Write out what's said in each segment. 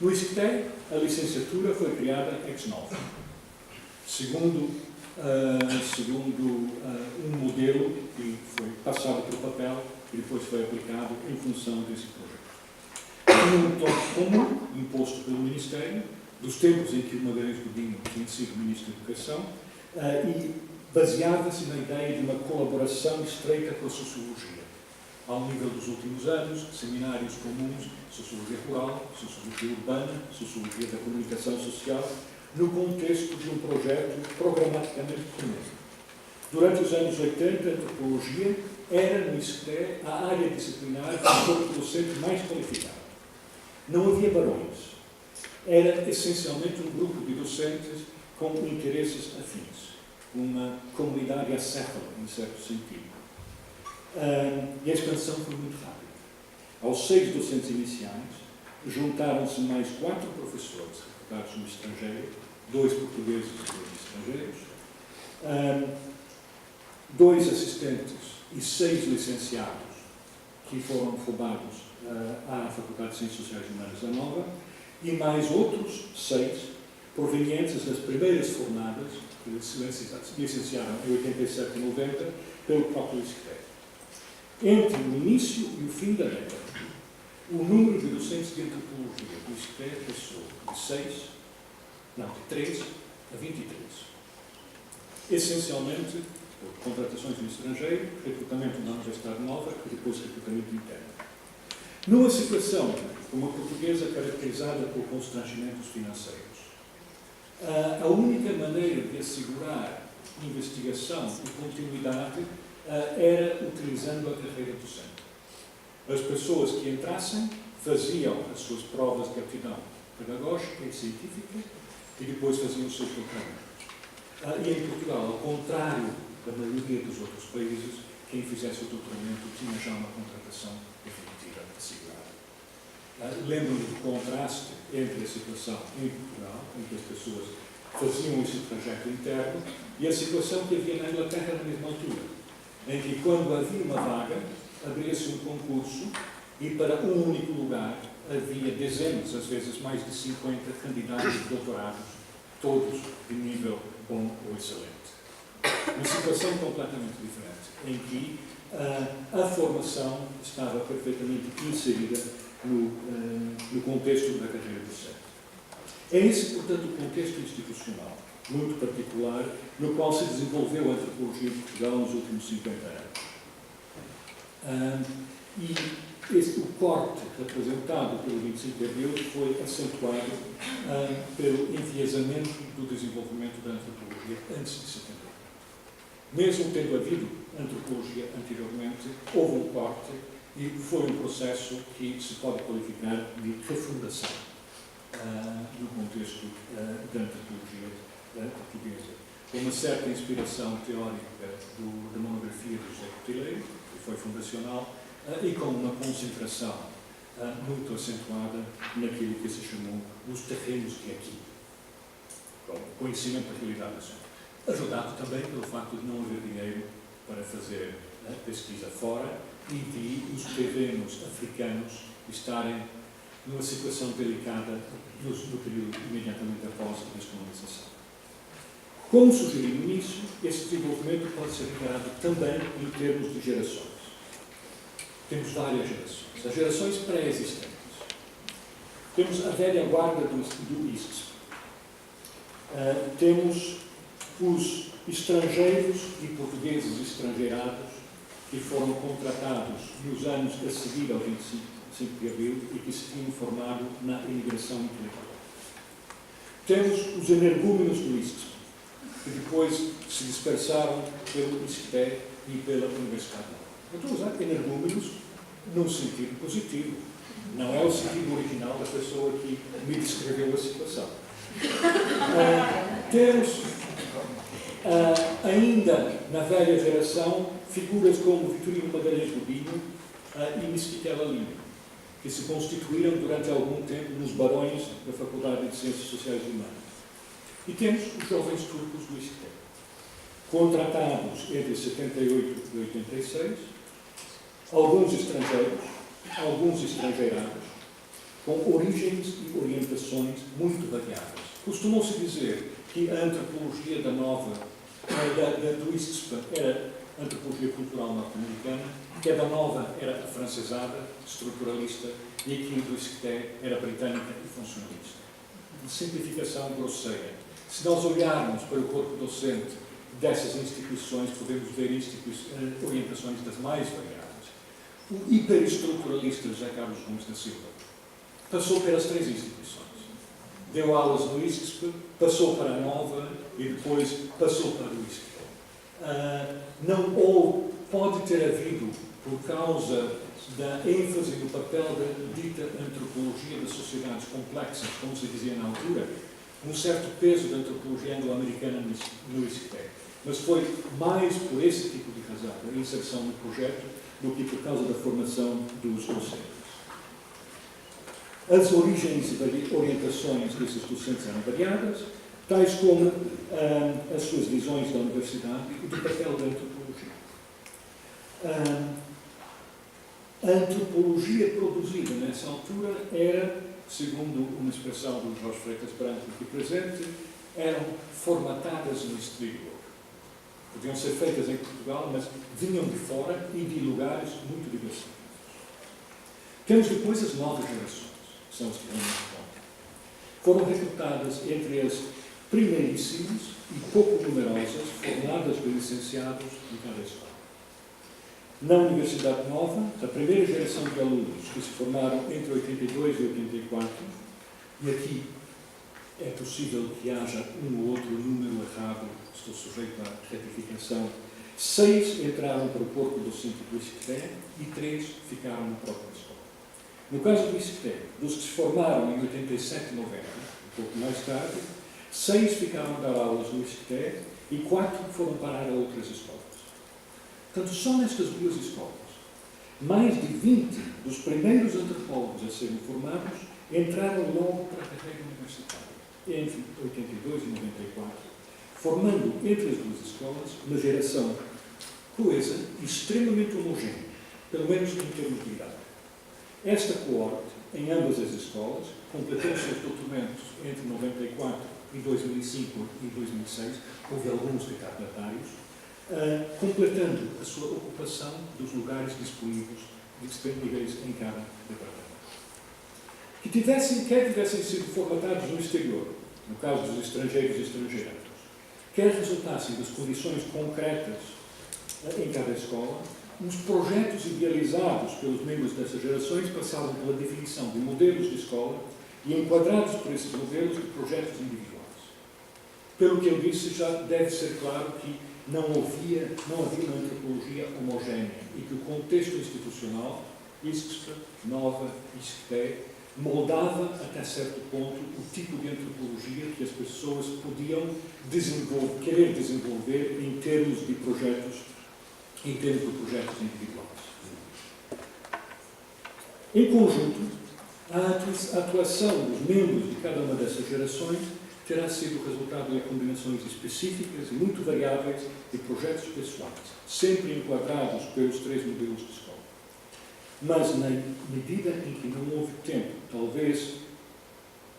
No ISCTE, a licenciatura foi criada ex novo, segundo um modelo que foi passado para o papel e depois foi aplicado em função desse projeto. Um tom comum, imposto pelo Ministério, dos tempos em que o Magalhães Godinho tinha sido Ministro da Educação, e baseava-se na ideia de uma colaboração estreita com a sociologia. Ao nível dos últimos anos, seminários comuns, sociologia rural, sociologia urbana, sociologia da comunicação social, no contexto de um projeto programaticamente comum. Durante os anos 80, a antropologia era, no ISCTE, a área disciplinar do corpo docente mais qualificado. Não havia barões. Era, essencialmente, um grupo de docentes com interesses afins. Uma comunidade acéfala, em certo sentido. E a expansão foi muito rápida. Aos 6 docentes iniciais, juntaram-se mais 4 professores recrutados no estrangeiro, 2 portugueses e 2 estrangeiros, 2 assistentes e 6 licenciados que foram roubados à Faculdade de Ciências Sociais e Humanas da Nova, e mais outros 6 provenientes das primeiras formadas, que se licenciaram em 87 e 90, pelo próprio ISCTE. Entre o início e o fim da década, o número de docentes de antropologia do ISCTE passou de 3 a 23. Essencialmente, por contratações no estrangeiro, recrutamento na Universidade Nova e depois recrutamento interno. Numa situação como a portuguesa caracterizada por constrangimentos financeiros, a única maneira de assegurar investigação e continuidade era utilizando a carreira docente. As pessoas que entrassem faziam as suas provas de aptidão pedagógica e científica e depois faziam os seus doutoramentos. E em Portugal, ao contrário da maioria dos outros países, quem fizesse o doutoramento tinha já uma contratação definitiva assegurada. Lembro-me do contraste entre a situação em Portugal, em que as pessoas faziam esse trajeto interno, e a situação que havia na Inglaterra na mesma altura, em que, quando havia uma vaga, abria-se um concurso e, para um único lugar, havia dezenas, às vezes mais de 50 candidatos de doutorados, todos de nível bom ou excelente. Uma situação completamente diferente, em que a formação estava perfeitamente inserida no contexto da carreira docente. É esse, portanto, o contexto institucional, muito particular, no qual se desenvolveu a antropologia de Portugal nos últimos 50 anos. O corte representado pelo 25 de Abril foi acentuado pelo enviesamento do desenvolvimento da antropologia antes de 78. Mesmo tendo havido antropologia anteriormente, houve um corte e foi um processo que se pode qualificar de refundação no contexto da antropologia portuguesa. Com uma certa inspiração teórica da monografia de José Cotileiro, que foi fundacional, e com uma concentração muito acentuada naquilo que se chamou os terrenos de aqui, com o conhecimento da realidade nacional. Ajudado também pelo facto de não haver dinheiro para fazer pesquisa fora e de os terrenos africanos estarem numa situação delicada no período imediatamente após a descolonização. Como sugeri no início, esse desenvolvimento pode ser encarado também em termos de gerações. Temos várias gerações. As gerações pré-existentes. Temos a velha guarda do ISCTE. Temos os estrangeiros e portugueses estrangeirados que foram contratados nos anos a seguir ao 25 de Abril e que se tinham formado na imigração intelectual. Temos os energúmenos do ISCTE, que depois se dispersaram pelo ISCTE e pela Universidade Nova. Eu estou a usar energúmenos num sentido positivo. Não é o sentido original da pessoa que me descreveu a situação. Temos ainda na velha geração figuras como Vitorino Magalhães Godinho e Mesquitela Lima, que se constituíram durante algum tempo nos barões da Faculdade de Ciências Sociais e Humanas. E temos os jovens turcos do ISCTE, contratados entre 78 e 86, alguns estrangeiros, alguns estrangeirados, com origens e orientações muito variadas. Costumou-se dizer que a antropologia do ISCSP era a antropologia cultural norte-americana, que a da Nova era a francesada, estruturalista, e aqui do ISCTE era britânica e funcionalista. De simplificação grosseira. Se nós olharmos para o corpo docente dessas instituições, podemos ver orientações das mais variadas. O hiperestruturalista José Carlos Gomes da Silva passou pelas 3 instituições. Deu aulas no ISCSP, passou para a Nova e depois passou para o ISCTE. Ou pode ter havido, por causa da ênfase no papel da dita antropologia das sociedades complexas, como se dizia na altura, um certo peso da antropologia anglo-americana no ISCTE. Mas foi mais por esse tipo de razão, a inserção no projeto, do que por causa da formação dos docentes. As origens e orientações desses docentes eram variadas, tais como as suas visões da universidade e do papel da antropologia. A antropologia produzida nessa altura era, segundo uma expressão do Jorge Freitas Branco aqui presente, eram formatadas no exterior. Podiam ser feitas em Portugal, mas vinham de fora e de lugares muito diversificados. Temos depois as novas gerações, que são as que realmente contam. Foram recrutadas entre as primeiríssimas e pouco numerosas, formadas por licenciados em cada escola. Na Universidade Nova, a primeira geração de alunos que se formaram entre 82 e 84, e aqui é possível que haja um ou outro número errado, estou sujeito à retificação, 6 entraram para o corpo docente do ISCTE e 3 ficaram na própria escola. No caso do ISCTE, dos que se formaram em 87 e 90, um pouco mais tarde, 6 ficaram a dar aulas no ISCTE e 4 foram parar a outras escolas. Portanto, só nestas 2 escolas, mais de 20 dos primeiros antropólogos a serem formados entraram logo para a carreira universitária, entre 82 e 94, formando entre as 2 escolas uma geração coesa e extremamente homogénea, pelo menos em termos de idade. Esta coorte, em ambas as escolas, completou os seus documentos entre 94 e 2005 e 2006, houve alguns retardatários, completando a sua ocupação dos lugares disponíveis em cada departamento. Quer tivessem sido formatados no exterior, no caso dos estrangeiros e estrangeiras, quer resultassem das condições concretas em cada escola, os projetos idealizados pelos membros dessas gerações passavam pela definição de modelos de escola e enquadrados por esses modelos de projetos individuais. Pelo que eu disse, já deve ser claro que não havia uma antropologia homogénea e que o contexto institucional, ISCSP, Nova, ISCTE, moldava até certo ponto o tipo de antropologia que as pessoas podiam querer desenvolver em termos de projetos individuais. Em conjunto, a atuação dos membros de cada uma dessas gerações terá sido resultado de combinações específicas e muito variáveis de projetos pessoais, sempre enquadrados pelos 3 modelos de escola. Mas, na medida em que não houve tempo,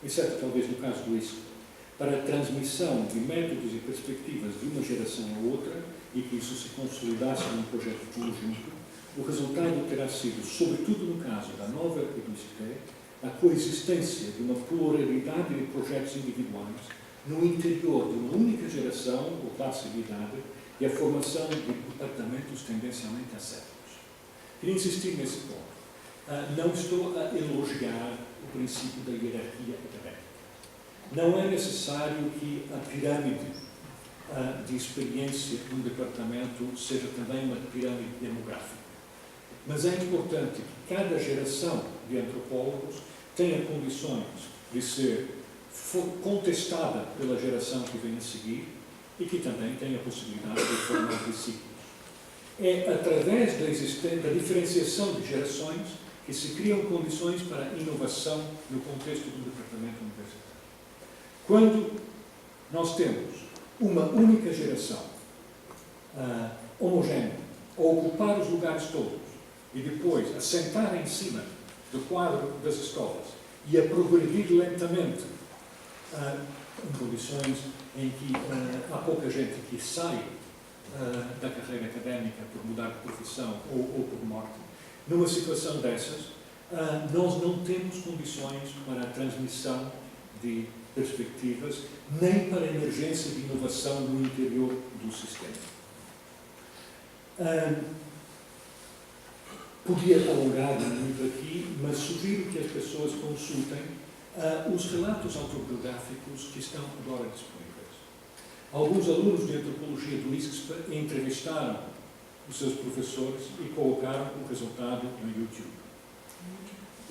exceto talvez no caso do ISCTE, para a transmissão de métodos e perspectivas de uma geração a outra, e que isso se consolidasse num projeto conjunto, o resultado terá sido, sobretudo no caso da Nova e do ISCTE, a coexistência de uma pluralidade de projetos individuais no interior de uma única geração ou classe de idade e a formação de departamentos tendencialmente acéfalos. Queria insistir nesse ponto. Não estou a elogiar o princípio da hierarquia académica. Não é necessário que a pirâmide de experiência de um departamento seja também uma pirâmide demográfica. Mas é importante que cada geração de antropólogos tenha condições de ser contestada pela geração que vem a seguir e que também tenha a possibilidade de formar discípulos. É através da diferenciação de gerações que se criam condições para a inovação no contexto do departamento universitário. Quando nós temos uma única geração homogénea a ocupar os lugares todos e depois assentar em cima do quadro das escolas e a progredir lentamente em condições em que há pouca gente que sai da carreira académica por mudar de profissão ou por morte. Numa situação dessas, nós não temos condições para a transmissão de perspectivas, nem para a emergência de inovação no interior do sistema. Podia alongar muito aqui, mas sugiro que as pessoas consultem os relatos autobiográficos que estão agora disponíveis. Alguns alunos de antropologia do ISCSP entrevistaram os seus professores e colocaram o resultado no YouTube.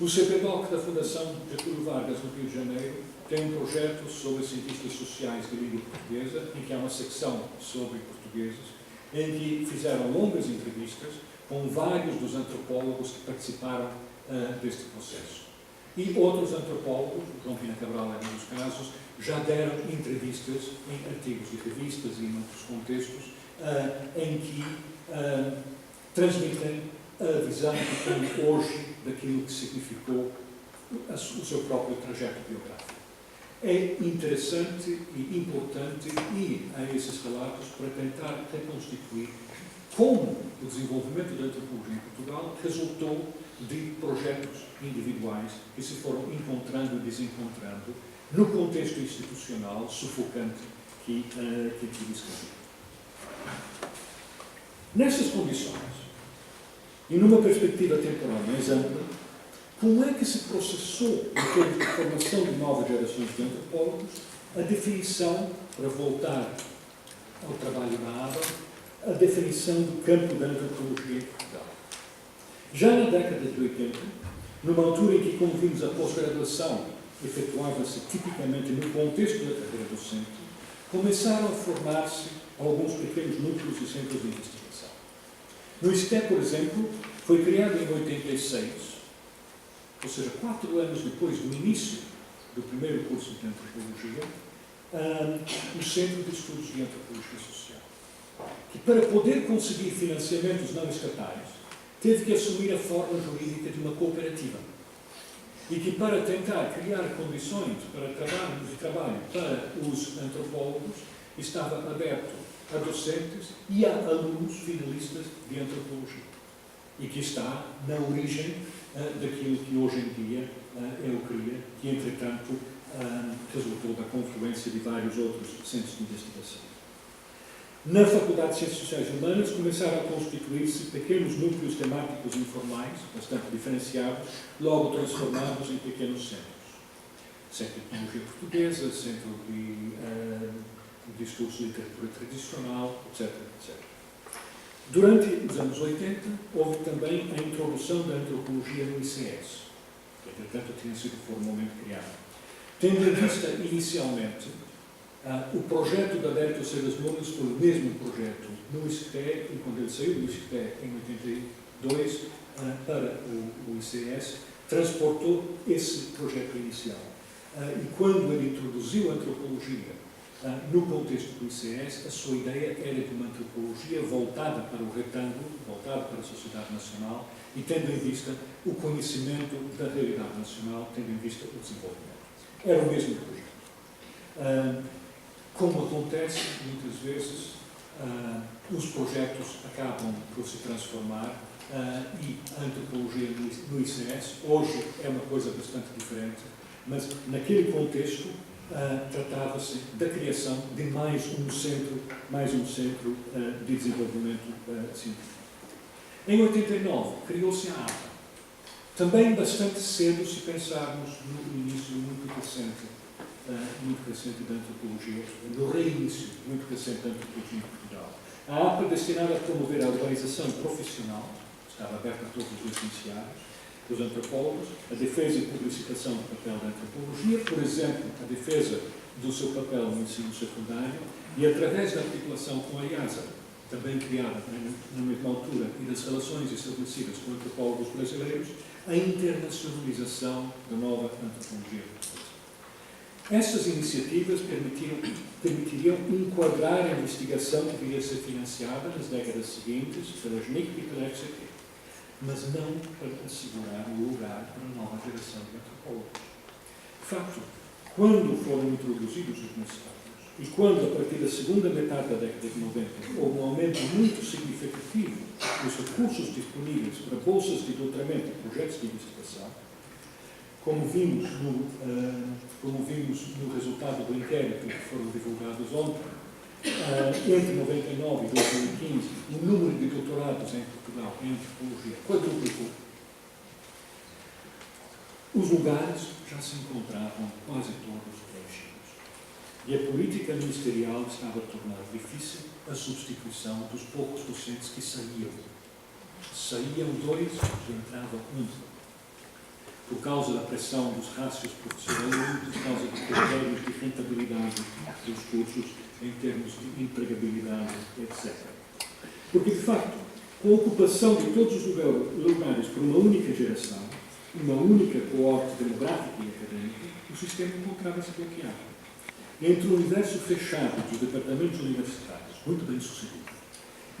O CPDOC da Fundação Getúlio Vargas, no Rio de Janeiro, tem um projeto sobre cientistas sociais de língua portuguesa, em que há uma secção sobre portugueses, em que fizeram longas entrevistas com vários dos antropólogos que participaram deste processo. E outros antropólogos, João Pina Cabral é um dos casos, já deram entrevistas em artigos de revistas e em outros contextos, em que transmitem a visão que têm hoje daquilo que significou o seu próprio trajeto biográfico. É interessante e importante ir a esses relatos para tentar reconstituir como o desenvolvimento da antropologia em Portugal resultou de projetos individuais que se foram encontrando e desencontrando no contexto institucional sufocante que descrevi. Nessas condições, e numa perspectiva temporal mais ampla, como é que se processou, em termos de formação de novas gerações de antropólogos, a definição, para voltar ao trabalho da ABA, a definição do campo da antropologia em Portugal? Já na década de 80, numa altura em que, como vimos, a pós-graduação efetuava-se tipicamente no contexto da carreira docente, começaram a formar-se alguns pequenos núcleos e centros de investigação. No ISCTE, por exemplo, foi criado em 86, ou seja, 4 anos depois do início do primeiro curso de antropologia, o Centro de Estudos de Antropologia Social, que, para poder conseguir financiamentos não estatais, teve que assumir a forma jurídica de uma cooperativa. E que, para tentar criar condições para trabalho para os antropólogos, estava aberto a docentes e a alunos finalistas de antropologia. E que está na origem daquilo que hoje em dia é o CRIA, que, entretanto, resultou da confluência de vários outros centros de investigação. Na Faculdade de Ciências Sociais e Humanas começaram a constituir-se pequenos núcleos temáticos informais, bastante diferenciados, logo transformados em pequenos centros. Centro de Etnologia Portuguesa, Centro de Estudos de Literatura Tradicional, etc., etc. Durante os anos 80, houve também a introdução da antropologia no ICS, que, entretanto, tinha sido formalmente criada. Tendo em vista, inicialmente, o projeto da Adérito Cedas Nunes foi o mesmo projeto no ISCTE, e quando ele saiu do ISCTE em 82 para o ICS, transportou esse projeto inicial. E quando ele introduziu a antropologia no contexto do ICS, a sua ideia era de uma antropologia voltada para o retângulo, voltada para a sociedade nacional e tendo em vista o conhecimento da realidade nacional, tendo em vista o desenvolvimento. Era o mesmo projeto. Como acontece, muitas vezes, os projetos acabam por se transformar e a antropologia no ICS hoje é uma coisa bastante diferente, mas naquele contexto tratava-se da criação de mais um centro de desenvolvimento científico. Em 89, criou-se a APA. Também bastante cedo, se pensarmos no início muito recente da antropologia, no reinício muito recente da antropologia em Portugal. A APA, destinada a promover a urbanização profissional, estava aberta a todos os licenciados, dos antropólogos, a defesa e publicitação do papel da antropologia, por exemplo, a defesa do seu papel no ensino secundário e, através da articulação com a IASA, também criada na mesma altura, e das relações estabelecidas com antropólogos brasileiros, a internacionalização da nova antropologia portuguesa. Estas iniciativas permitiriam enquadrar a investigação que viria a ser financiada nas décadas seguintes pela SNIC e pela FCT, mas não para assegurar o lugar para a nova geração de antropólogos. facto, quando foram introduzidos os mestrados e quando, a partir da segunda metade da década de 90, houve um aumento muito significativo dos recursos disponíveis para bolsas de doutoramento e projetos de investigação, como vimos no resultado do inquérito que foram divulgados ontem, entre 99 e 2015, o número de doutorados em Portugal em antropologia quadruplicou. Os lugares já se encontravam quase todos preenchidos. E a política ministerial estava a tornar difícil a substituição dos poucos docentes que saíam. Saíam 2 e entravam 1. Por causa da pressão dos rácios profissionais, por causa dos critérios de rentabilidade dos cursos, em termos de empregabilidade, etc. Porque, de facto, com a ocupação de todos os lugares por uma única geração, uma única coorte demográfica e académica, o sistema encontrava-se bloqueado. Entre o universo fechado dos departamentos universitários, muito bem sucedido,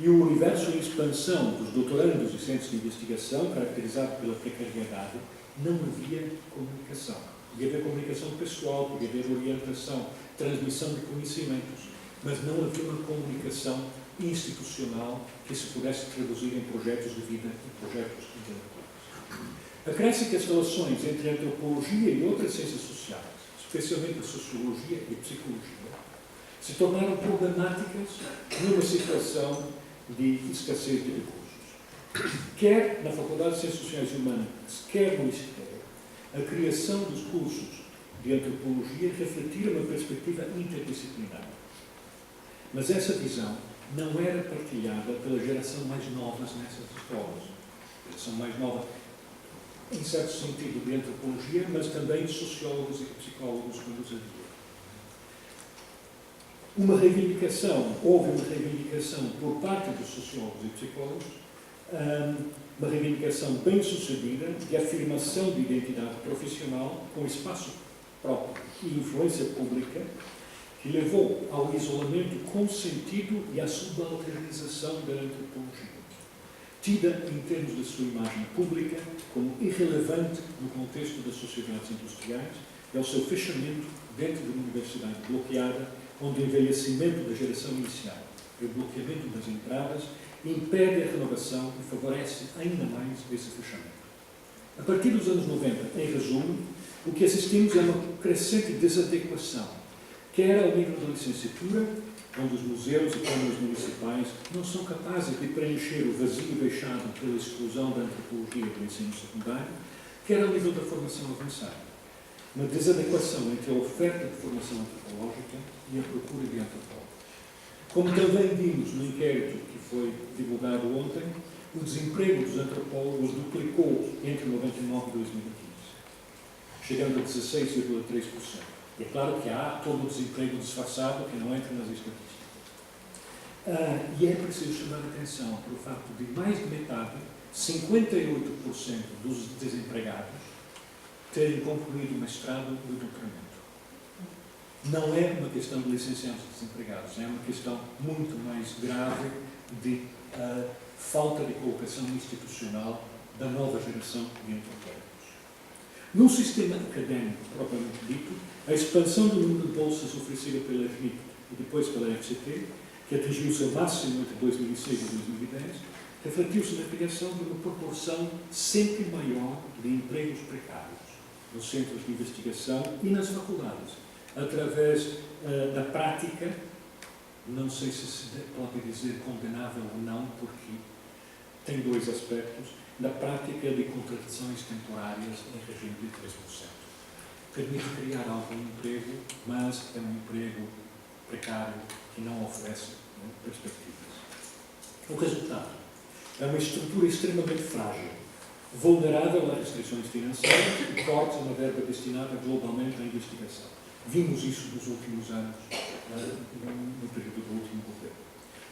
e o universo em expansão dos doutorandos e centros de investigação, caracterizado pela precariedade, não havia comunicação. Podia haver comunicação pessoal, podia haver orientação, transmissão de conhecimentos, mas não havia uma comunicação institucional que se pudesse traduzir em projetos de vida e projetos intelectuais. Acresce que as relações entre a antropologia e outras ciências sociais, especialmente a sociologia e a psicologia, se tornaram problemáticas numa situação de escassez de recursos. Quer na Faculdade de Ciências Sociais e Humanas, quer no ICTE, a criação dos cursos de antropologia refletira uma perspectiva interdisciplinar. Mas essa visão não era partilhada pela geração mais nova nessas escolas. A geração mais nova, em certo sentido, de antropologia, mas também de sociólogos e psicólogos, quando os havia. Houve uma reivindicação por parte dos sociólogos e psicólogos, uma reivindicação bem sucedida de afirmação de identidade profissional com espaço próprio e influência pública, que levou ao isolamento consentido e à subalternização da antropologia, tida em termos da sua imagem pública como irrelevante no contexto das sociedades industriais e ao seu fechamento dentro de uma universidade bloqueada, onde o envelhecimento da geração inicial e o bloqueamento das entradas impede a renovação e favorece ainda mais esse fechamento. A partir dos anos 90, em resumo, o que assistimos é uma crescente desadequação, quer ao nível da licenciatura, onde os museus e câmaras municipais não são capazes de preencher o vazio deixado pela exclusão da antropologia do ensino secundário, quer ao nível da formação avançada. Uma desadequação entre a oferta de formação antropológica e a procura de antropólogos. Como também vimos no inquérito que foi divulgado ontem, o desemprego dos antropólogos duplicou entre 99 e 2015, chegando a 16,3%. E é claro que há todo o desemprego disfarçado que não entra nas estatísticas. E é preciso chamar a atenção para o facto de mais de metade, 58% dos desempregados, terem concluído o mestrado e o doutoramento. Não é uma questão de licenciados desempregados, é uma questão muito mais grave de falta de colocação institucional da nova geração de antropólogos. No sistema académico propriamente dito, a expansão do número de bolsas oferecida pela RNIP e depois pela FCT, que atingiu o seu máximo entre 2006 e 2010, refletiu-se na criação de uma proporção sempre maior de empregos precários nos centros de investigação e nas faculdades, através da prática, não sei se pode dizer condenável ou não, porque tem 2 aspectos, da prática de contratações temporárias em regime de 3%. Permite criar algum emprego, mas é um emprego precário que não oferece perspectivas. O resultado é uma estrutura extremamente frágil, vulnerável a restrições financeiras e cortes na verba destinada globalmente à investigação. Vimos isso nos últimos anos, no período do último governo.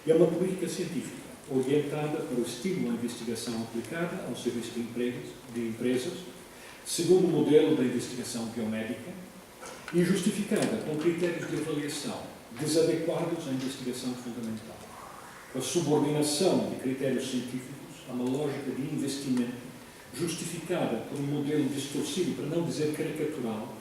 E é uma política científica orientada para o estímulo à investigação aplicada ao serviço de empresas, segundo o modelo da investigação biomédica, e justificada com critérios de avaliação desadequados à investigação fundamental. A subordinação de critérios científicos a uma lógica de investimento justificada por um modelo distorcido, para não dizer caricatural,